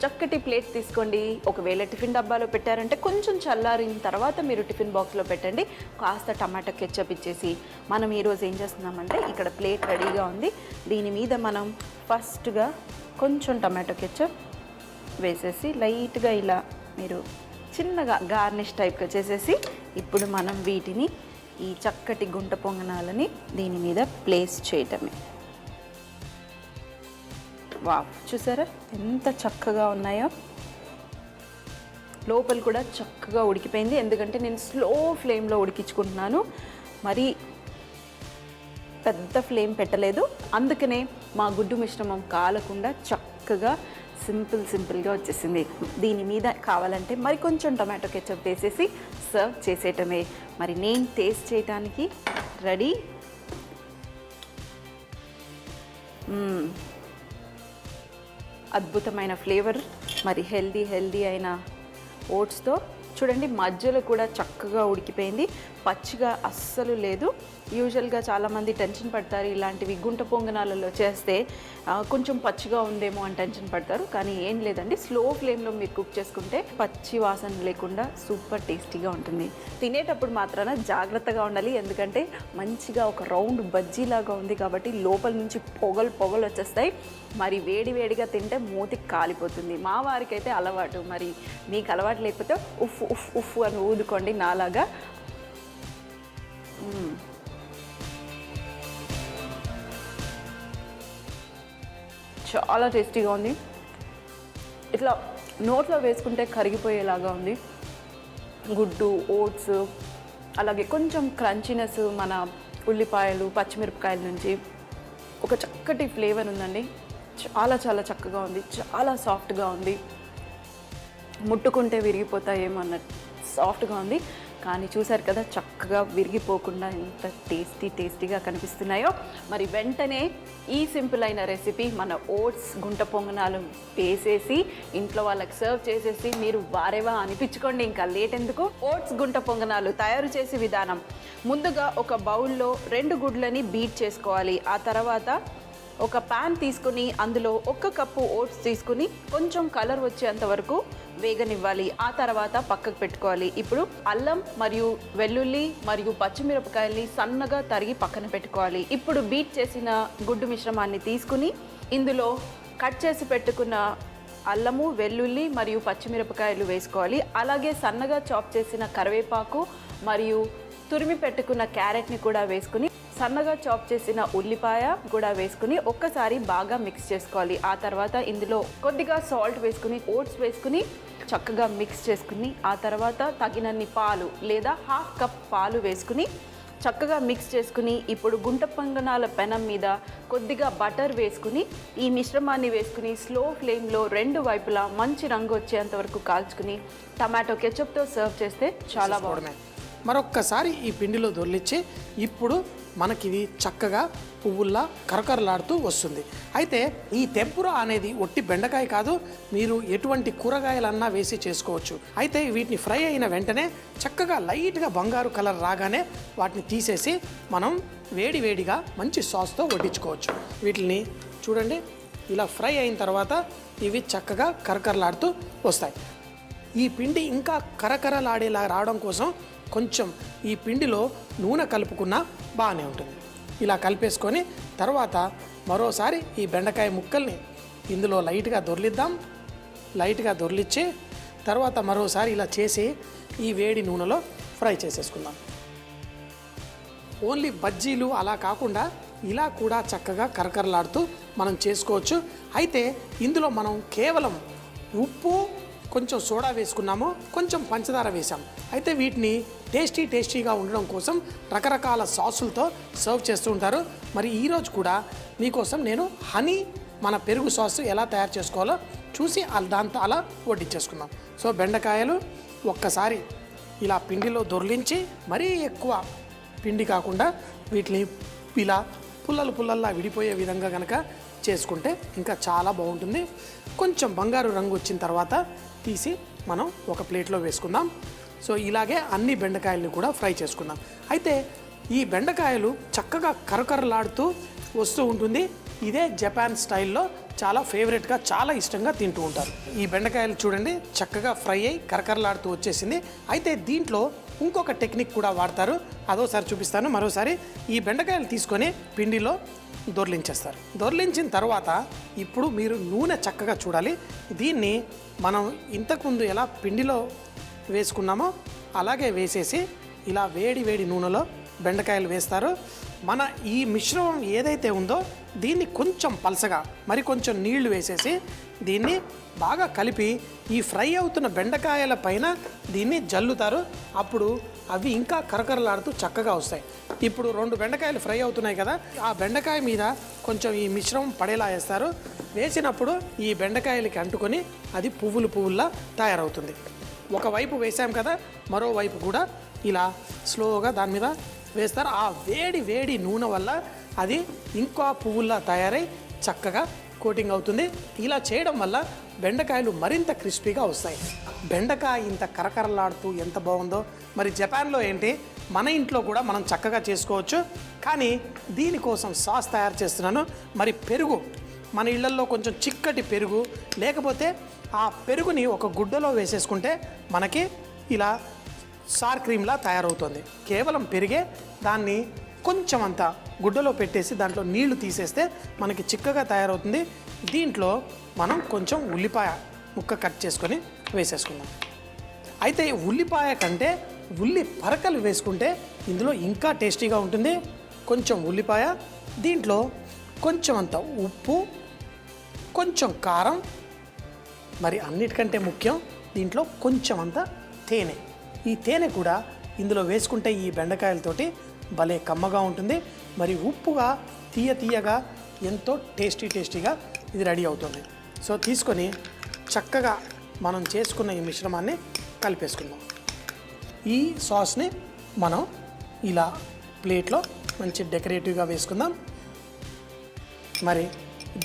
చక్కటి ప్లేట్ తీసుకోండి. ఒకవేళ టిఫిన్ డబ్బాలో పెట్టారంటే కొంచెం చల్లారిన తర్వాత మీరు టిఫిన్ బాక్స్లో పెట్టండి. కాస్త టమాటా కెచప్ ఇచ్చేసి మనం ఈరోజు ఏం చేస్తున్నామంటే ఇక్కడ ప్లేట్ రెడీగా ఉంది. దీని మీద మనం ఫస్ట్గా కొంచెం టమాటో కెచప్ వేసేసి లైట్గా ఇలా మీరు చిన్నగా గార్నిష్ టైప్గా చేసేసి ఇప్పుడు మనం వీటిని ఈ చక్కటి గుంట పొంగనాలని దీని మీద ప్లేస్ చేయటమే. వావ్, చూసారా ఎంత చక్కగా ఉన్నాయో. లోపల కూడా చక్కగా ఉడికిపోయింది, ఎందుకంటే నేను స్లో ఫ్లేమ్లో ఉడికించుకుంటున్నాను. మరి పెద్ద ఫ్లేమ్ పెట్టలేదు, అందుకనే మా గుడ్డు మిశ్రమం కాలకుండా చక్కగా సింపుల్గా వచ్చేసింది. దీని మీద కావాలంటే మరి కొంచెం టమాటో కెచప్ వేసేసి సర్వ్ చేసేయటమే. మరి నేను టేస్ట్ చేయడానికి రెడీ. అద్భుతమైన ఫ్లేవర్, మరి హెల్దీ అయిన ఓట్స్తో చూడండి. మధ్యలో కూడా చక్కగా ఉడికిపోయింది, పచ్చిగా అస్సలు లేదు. యూజువల్గా చాలామంది టెన్షన్ పడతారు, ఇలాంటివి గుంట పొంగనాలలో చేస్తే కొంచెం పచ్చిగా ఉందేమో అని టెన్షన్ పడతారు. కానీ ఏం లేదండి, స్లో ఫ్లేమ్లో మీరు కుక్ చేసుకుంటే పచ్చి వాసన లేకుండా సూపర్ టేస్టీగా ఉంటుంది. తినేటప్పుడు మాత్రాన జాగ్రత్తగా ఉండాలి, ఎందుకంటే మంచిగా ఒక రౌండ్ బజ్జీలాగా ఉంది కాబట్టి లోపల నుంచి పొగలు వచ్చేస్తాయి. మరి వేడిగా తింటే మూతికి కాలిపోతుంది. మా వారికి అయితే అలవాటు, మరి మీకు అలవాటు లేకపోతే ఉఫ్ ఉఫ్ ఉఫ్ అని ఊదుకోండి నాలాగా. చాలా టేస్టీగా ఉంది. ఇట్లా నోట్లో వేసుకుంటే కరిగిపోయేలాగా ఉంది. గుడ్డు, ఓట్స్, అలాగే కొంచెం క్రంచీనెస్ మన ఉల్లిపాయలు, పచ్చిమిరపకాయల నుంచి ఒక చక్కటి ఫ్లేవర్ ఉందండి. చాలా చక్కగా ఉంది, చాలా సాఫ్ట్గా ఉంది. ముట్టుకుంటే విరిగిపోతాయేమో అన్నట్టు సాఫ్ట్గా ఉంది. కానీ చూసారు కదా, చక్కగా విరిగిపోకుండా ఎంత టేస్టీగా కనిపిస్తున్నాయో. మరి వెంటనే ఈ సింపుల్ అయిన రెసిపీ మన ఓట్స్ గుంట పొంగనాలు వేసేసి ఇంట్లో వాళ్ళకి సర్వ్ చేసేసి మీరు వారేవా అనిపించుకోండి. ఇంకా లేట్ ఎందుకు. ఓట్స్ గుంట పొంగనాలు తయారు చేసే విధానం: ముందుగా ఒక బౌల్లో 2 గుడ్లని బీట్ చేసుకోవాలి. ఆ తర్వాత ఒక ప్యాన్ తీసుకుని అందులో 1 కప్పు ఓట్స్ తీసుకుని కొంచెం కలర్ వచ్చేంత వరకు వేగనివ్వాలి. ఆ తర్వాత పక్కకు పెట్టుకోవాలి. ఇప్పుడు అల్లం మరియు వెల్లుల్లి మరియు పచ్చిమిరపకాయల్ని సన్నగా తరిగి పక్కన పెట్టుకోవాలి. ఇప్పుడు బీట్ చేసిన గుడ్డు మిశ్రమాన్ని తీసుకుని ఇందులో కట్ చేసి పెట్టుకున్న అల్లము, వెల్లుల్లి మరియు పచ్చిమిరపకాయలు వేసుకోవాలి. అలాగే సన్నగా చాప్ చేసిన కరివేపాకు మరియు తురిమి పెట్టుకున్న క్యారెట్ని కూడా వేసుకుని సన్నగా చాప్ చేసిన ఉల్లిపాయ కూడా వేసుకుని ఒక్కసారి బాగా మిక్స్ చేసుకోవాలి. ఆ తర్వాత ఇందులో కొద్దిగా సాల్ట్ వేసుకుని ఓట్స్ వేసుకుని చక్కగా మిక్స్ చేసుకుని ఆ తర్వాత తగినన్ని పాలు లేదా 1/2 కప్ పాలు వేసుకుని చక్కగా మిక్స్ చేసుకుని ఇప్పుడు గుంట పొంగనాల పెనం మీద కొద్దిగా బటర్ వేసుకుని ఈ మిశ్రమాన్ని వేసుకుని స్లో ఫ్లేమ్లో 2 వైపులా మంచి రంగు వచ్చేంత వరకు కాల్చుకుని టమాటో కెచప్తో సర్వ్ చేస్తే చాలా బాగుంటుంది. మరొక్కసారి ఈ పిండిలో దొర్లిచ్చి ఇప్పుడు మనకిది చక్కగా పువ్వుల్లా కరకరలాడుతూ వస్తుంది. అయితే ఈ టెంపురా అనేది ఒట్టి బెండకాయ కాదు, మీరు ఎటువంటి కూరగాయలన్నా వేసి చేసుకోవచ్చు. అయితే వీటిని ఫ్రై అయిన వెంటనే చక్కగా లైట్గా బంగారు కలర్ రాగానే వాటిని తీసేసి మనం వేడిగా మంచి సాస్తో వడ్డించుకోవచ్చు. వీటిని చూడండి, ఇలా ఫ్రై అయిన తర్వాత ఇవి చక్కగా కరకరలాడుతూ వస్తాయి. ఈ పిండి ఇంకా కరకరలాడేలా రావడం కోసం కొంచెం ఈ పిండిలో నూనె కలుపుకున్నా బాగానే ఉంటుంది. ఇలా కలిపేసుకొని తర్వాత మరోసారి ఈ బెండకాయ ముక్కల్ని ఇందులో లైట్గా దొర్లిచ్చి తర్వాత మరోసారి ఇలా చేసి ఈ వేడి నూనెలో ఫ్రై చేసేసుకుందాం. ఓన్లీ బజ్జీలు అలా కాకుండా ఇలా కూడా చక్కగా కరకరలాడుతూ మనం చేసుకోవచ్చు. అయితే ఇందులో మనం కేవలం ఉప్పు, కొంచెం సోడా వేసుకున్నాము, కొంచెం పంచదార వేసాం. అయితే వీటిని టేస్టీగా ఉండడం కోసం రకరకాల సాసులతో సర్వ్ చేస్తూ ఉంటారు. మరి ఈరోజు కూడా మీకోసం నేను హనీ మన పెరుగు సాస్ ఎలా తయారు చేసుకోవాలో చూసి దాంతో అలా వడ్డించేసుకుందాం. సో బెండకాయలు ఒక్కసారి ఇలా పిండిలో దొర్లించి మరీ ఎక్కువ పిండి కాకుండా వీటిని ఇలా పుల్లల్లా విడిపోయే విధంగా కనుక చేసుకుంటే ఇంకా చాలా బాగుంటుంది. కొంచెం బంగారు రంగు వచ్చిన తర్వాత తీసి మనం ఒక ప్లేట్లో వేసుకుందాం. సో ఇలాగే అన్ని బెండకాయల్ని కూడా ఫ్రై చేసుకుందాం. అయితే ఈ బెండకాయలు చక్కగా కరకరలాడుతూ వస్తూ ఉంటుంది. ఇదే జపాన్ స్టైల్లో చాలా ఫేవరెట్గా చాలా ఇష్టంగా తింటూ ఉంటారు. ఈ బెండకాయలు చూడండి చక్కగా ఫ్రై అయ్యి కరకరలాడుతూ వచ్చేసింది. అయితే దీంట్లో ఇంకొక టెక్నిక్ కూడా వాడతారు, అదోసారి చూపిస్తాను. మరోసారి ఈ బెండకాయలు తీసుకొని పిండిలో దొర్లించేస్తారు. దొర్లించిన తర్వాత ఇప్పుడు మీరు నూనె చక్కగా చూడాలి. దీన్ని మనం ఇంతకుముందు ఎలా పిండిలో వేసుకున్నామో అలాగే వేసేసి ఇలా వేడి వేడి నూనెలో బెండకాయలు వేస్తారు. మన ఈ మిశ్రమం ఏదైతే ఉందో దీన్ని కొంచెం పలసగా మరి కొంచెం నీళ్లు వేసేసి దీన్ని బాగా కలిపి ఈ ఫ్రై అవుతున్న బెండకాయల పైన దీన్ని జల్లుతారు. అప్పుడు అవి ఇంకా కరకరలాడుతూ చక్కగా వస్తాయి. ఇప్పుడు 2 బెండకాయలు ఫ్రై అవుతున్నాయి కదా, ఆ బెండకాయ మీద కొంచెం ఈ మిశ్రమం పడేలా వేస్తారు. వేసినప్పుడు ఈ బెండకాయలకి అంటుకొని అది పువ్వుల్లా తయారవుతుంది. ఒకవైపు వేసాం కదా, మరోవైపు కూడా ఇలా స్లోగా దాని మీద వేస్తారు. ఆ వేడి వేడి నూనె వల్ల అది ఇంకా పువ్వుల్లా తయారై చక్కగా కోటింగ్ అవుతుంది. ఇలా చేయడం వల్ల బెండకాయలు మరింత క్రిస్పీగా వస్తాయి. బెండకాయ ఇంత కరకరలాడుతూ ఎంత బాగుందో. మరి జపాన్లో ఏంటి, మన ఇంట్లో కూడా మనం చక్కగా చేసుకోవచ్చు. కానీ దీనికోసం సాస్ తయారు చేస్తున్నాను. మరి పెరుగు, మన ఇళ్లల్లో కొంచెం చిక్కటి పెరుగు లేకపోతే ఆ పెరుగుని ఒక గుడ్డలో వేసేసుకుంటే మనకి ఇలా సార్ క్రీమ్లా తయారవుతుంది. కేవలం పెరిగే దాన్ని కొంచెం అంత గుడ్డలో పెట్టేసి దాంట్లో నీళ్లు తీసేస్తే మనకి చిక్కగా తయారవుతుంది. దీంట్లో మనం కొంచెం ఉల్లిపాయ ముక్క కట్ చేసుకొని వేసేసుకుందాం. అయితే ఉల్లిపాయ కంటే ఉల్లి పరకలు వేసుకుంటే ఇందులో ఇంకా టేస్టీగా ఉంటుంది. కొంచెం ఉల్లిపాయ, దీంట్లో కొంచెం అంత ఉప్పు, కొంచెం కారం, మరి అన్నిటికంటే ముఖ్యం దీంట్లో కొంచెం అంత తేనె. ఈ తేనె కూడా ఇందులో వేసుకుంటే ఈ బెండకాయలతోటి భలే కమ్మగా ఉంటుంది. మరి ఉప్పుగా తీయగా ఎంతో టేస్టీగా ఇది రెడీ అవుతుంది. సో తీసుకొని చక్కగా మనం చేసుకున్న ఈ మిశ్రమాన్ని కలిపేసుకుందాం. ఈ సాస్ని మనం ఇలా ప్లేట్లో మంచి డెకరేటివ్గా వేసుకుందాం. మరి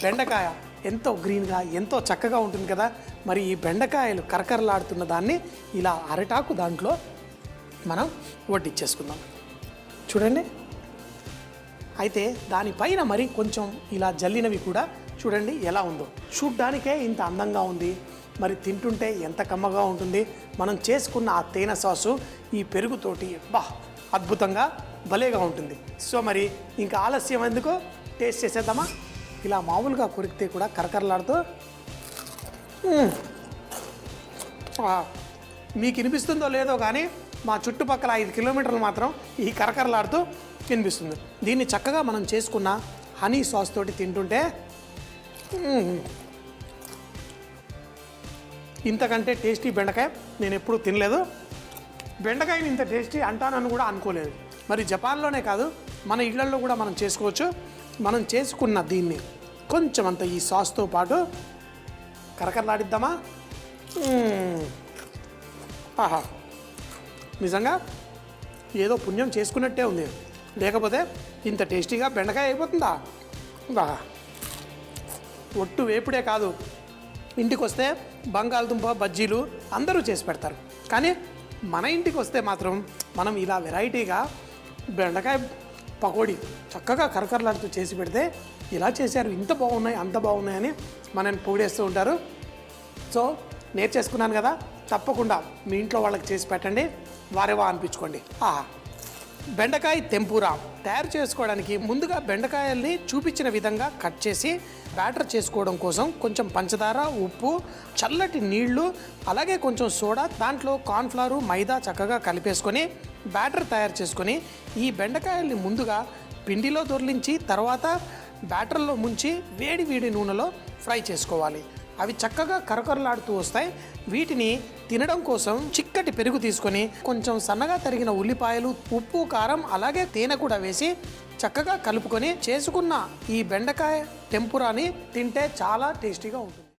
బెండకాయ ఎంతో గ్రీన్గా ఎంతో చక్కగా ఉంటుంది కదా. మరి ఈ బెండకాయలు కరకరలాడుతున్న దాన్ని ఇలా అరటాకు దాంట్లో మనం వడ్డిచ్చేసుకుందాం. చూడండి. అయితే దానిపైన మరి కొంచెం ఇలా జల్లినవి కూడా చూడండి ఎలా ఉందో. చూడ్డానికే ఇంత అందంగా ఉంది, మరి తింటుంటే ఎంత కమ్మగా ఉంటుంది. మనం చేసుకున్న ఆ తేనె సాసు ఈ పెరుగుతోటి అద్భుతంగా భలేగా ఉంటుంది. సో మరి ఇంకా ఆలస్యం ఎందుకు, టేస్ట్ చేసేద్దామా? ఇలా మామూలుగా కొరికితే కూడా కరకరలాడుతూ మీకు వినిపిస్తుందో లేదో కానీ మా చుట్టుపక్కల 5 కిలోమీటర్లు మాత్రం ఈ కరకరలాడుతూ వినిపిస్తుంది. దీన్ని చక్కగా మనం చేసుకున్న హనీ సాస్ తోటి తింటుంటే ఇంతకంటే టేస్టీ బెండకాయ నేను ఎప్పుడూ తినలేదు. బెండకాయని ఇంత టేస్టీ అంటానని కూడా అనుకోలేదు. మరి జపాన్లోనే కాదు మన ఇళ్లలో కూడా మనం చేసుకోవచ్చు. మనం చేసుకున్న దీన్ని కొంచెం అంత ఈ సాస్తో పాటు కరకరలాడిద్దామా? ఆహా, నిజంగా ఏదో పుణ్యం చేసుకున్నట్టే ఉంది. లేకపోతే ఇంత టేస్టీగా బెండకాయ అయిపోతుందా? బాగా ఒట్టు వేపుడే కాదు, ఇంటికి వస్తే బంగాళదుంప బజ్జీలు అందరూ చేసి పెడతారు. కానీ మన ఇంటికి వస్తే మాత్రం మనం ఇలా వెరైటీగా బెండకాయ పకోడీ చక్కగా కరకరలాడుతూ చేసి పెడితే ఇలా చేశారు, ఇంత బాగున్నాయి అంత బాగున్నాయని మనల్ని పొగిడేస్తూ ఉంటారు. సో నేర్చేసుకున్నాను కదా, తప్పకుండా మీ ఇంట్లో వాళ్ళకి చేసి పెట్టండి, వారేవా అనిపించుకోండి. బెండకాయ టెంపురా తయారు చేసుకోవడానికి ముందుగా బెండకాయల్ని చూపించిన విధంగా కట్ చేసి బ్యాటర్ చేసుకోవడం కోసం కొంచెం పంచదార, ఉప్పు, చల్లటి నీళ్లు, అలాగే కొంచెం సోడా, దాంట్లో కార్న్ఫ్లవర్, మైదా చక్కగా కలిపేసుకొని బ్యాటర్ తయారు చేసుకొని ఈ బెండకాయల్ని ముందుగా పిండిలో దొర్లించి తర్వాత బ్యాటర్లో ముంచి వేడి వేడి నూనెలో ఫ్రై చేసుకోవాలి. అవి చక్కగా కరకరలాడుతూ వస్తాయి. వీటిని తినడం కోసం చిక్కటి పెరుగు తీసుకొని కొంచెం సన్నగా తరిగిన ఉల్లిపాయలు, ఉప్పు, కారం, అలాగే తేనె కూడా వేసి చక్కగా కలుపుకొని చేసుకున్న ఈ బెండకాయ టెంపురాని తింటే చాలా టేస్టీగా ఉంటుంది.